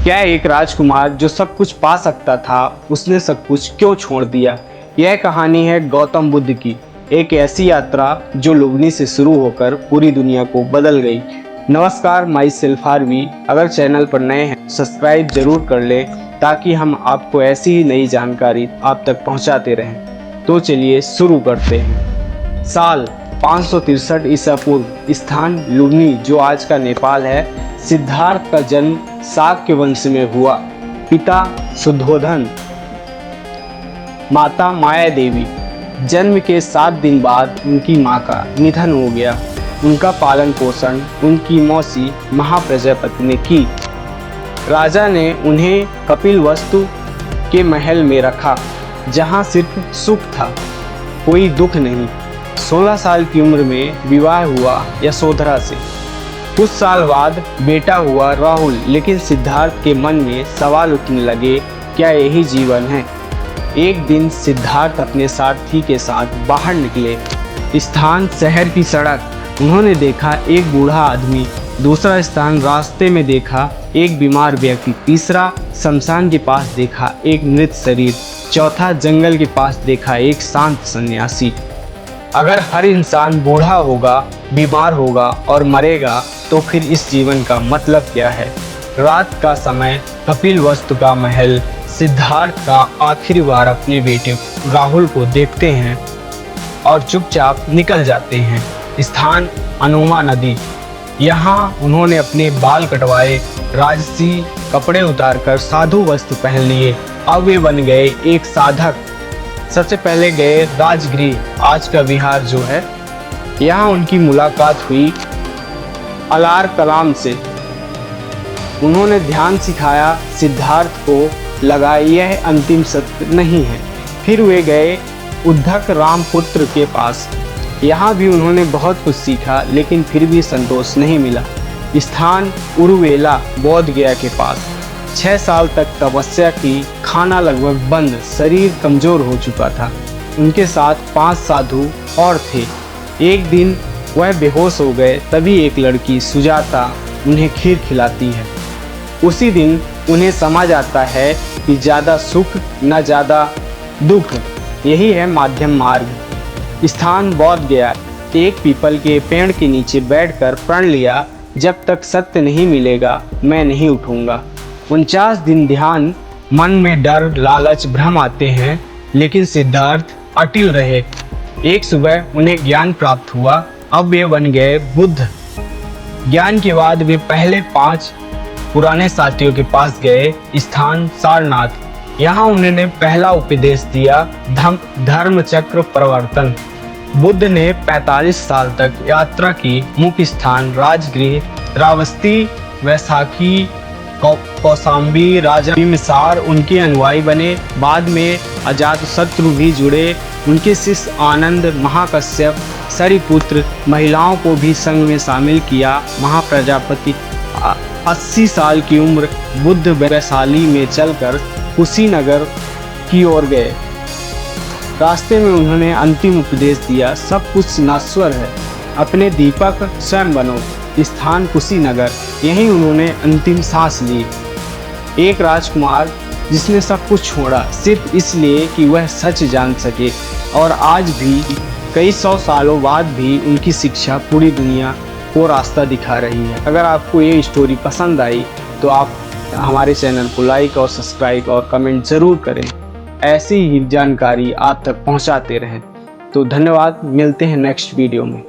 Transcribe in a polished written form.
क्या एक राजकुमार जो सब कुछ पा सकता था, उसने सब कुछ क्यों छोड़ दिया? यह कहानी है गौतम बुद्ध की, एक ऐसी यात्रा जो लुम्बिनी से शुरू होकर पूरी दुनिया को बदल गई। नमस्कार, माई सेल्फ आरवी। अगर चैनल पर नए हैं सब्सक्राइब जरूर कर लें ताकि हम आपको ऐसी ही नई जानकारी आप तक पहुंचाते रहें। तो चलिए शुरू करते हैं। साल 563 ईसा पूर्व, स्थान लुम्बिनी जो आज का नेपाल है। सिद्धार्थ का जन्म शाक्य वंश में हुआ। पिता शुद्धोधन, माता माया देवी। जन्म के 7 दिन बाद उनकी मां का निधन हो गया। उनका पालन पोषण उनकी मौसी महाप्रजापति ने की। राजा ने उन्हें कपिलवस्तु के महल में रखा, जहां सिर्फ सुख था, कोई दुख नहीं। 16 साल की उम्र में विवाह हुआ यशोधरा से। कुछ साल बाद बेटा हुआ राहुल। लेकिन सिद्धार्थ के मन में सवाल उठने लगे, क्या यही जीवन है? एक दिन सिद्धार्थ अपने सारथी के साथ बाहर निकले। स्थान शहर की सड़क। उन्होंने देखा एक बूढ़ा आदमी। दूसरा स्थान रास्ते में देखा एक बीमार व्यक्ति। तीसरा शमशान के पास देखा एक मृत शरीर। चौथा जंगल के पास देखा एक शांत सन्यासी। अगर हर इंसान बूढ़ा होगा, बीमार होगा और मरेगा तो फिर इस जीवन का मतलब क्या है? रात का समय, कपिलवस्तु का महल। सिद्धार्थ का आखिरी बार अपने बेटे राहुल को देखते हैं और चुपचाप निकल जाते हैं। स्थान अनुमा नदी। यहाँ उन्होंने अपने बाल कटवाए, राजसी कपड़े उतारकर साधु वस्त्र पहन लिए। अब वे बन गए एक साधक। सबसे पहले गए राजगृह, आज का विहार जो है। यहाँ उनकी मुलाकात हुई अलार कलाम से। उन्होंने ध्यान सिखाया। सिद्धार्थ को लगा यह अंतिम सत्य नहीं है। फिर वे गए उद्धक रामपुत्र के पास। यहाँ भी उन्होंने बहुत कुछ सीखा, लेकिन फिर भी संतोष नहीं मिला। स्थान उरुवेला, बोध गया के पास। 6 साल तक तपस्या की, खाना लगभग बंद, शरीर कमजोर हो चुका था। उनके साथ 5 साधु और थे। एक दिन वह बेहोश हो गए, तभी एक लड़की सुजाता उन्हें खीर खिलाती है। उसी दिन उन्हें समझ आता है कि ज़्यादा सुख न ज़्यादा दुख, यही है मध्यम मार्ग। स्थान बोध गया। एक पीपल के पेड़ के नीचे बैठकर प्रण लिया, जब तक सत्य नहीं मिलेगा मैं नहीं उठूंगा। 49 दिन ध्यान। मन में डर, लालच, भ्रम आते हैं, लेकिन सिद्धार्थ अटिल रहे। एक सुबह उन्हें ज्ञान प्राप्त हुआ। अब वे बन गए बुद्ध। ज्ञान के बाद वे पहले 5 पुराने साथियों के पास गए। स्थान सारनाथ। यहाँ उन्होंने पहला उपदेश दिया, धर्म चक्र प्रवर्तन। बुद्ध ने 45 साल तक यात्रा की। मुख्य स्थान राजगृह, रावस्ती, वैशाखी, कौशाम्बी, राजा बिम्बिसार उनके अनुयायी बने। बाद में अजातशत्रु भी जुड़े। उनके शिष्य आनंद, महाकश्यप, सरिपुत्र, महिलाओं को भी संघ में शामिल किया। महाप्रजापति 80 साल की उम्र बुद्ध वैशाली में चलकर कुशीनगर की ओर गए। रास्ते में उन्होंने अंतिम उपदेश दिया, सब कुछ नश्वर है, अपने दीपक स्वयं बनो। स्थान कुशीनगर। यहीं उन्होंने अंतिम सांस ली। एक राजकुमार जिसने सब कुछ छोड़ा सिर्फ इसलिए कि वह सच जान सके। और आज भी कई 100 सालों बाद भी उनकी शिक्षा पूरी दुनिया को रास्ता दिखा रही है। अगर आपको ये स्टोरी पसंद आई तो आप हमारे चैनल को लाइक और सब्सक्राइब और कमेंट ज़रूर करें। ऐसी ही जानकारी आप तक पहुंचाते रहें। तो धन्यवाद, मिलते हैं नेक्स्ट वीडियो में।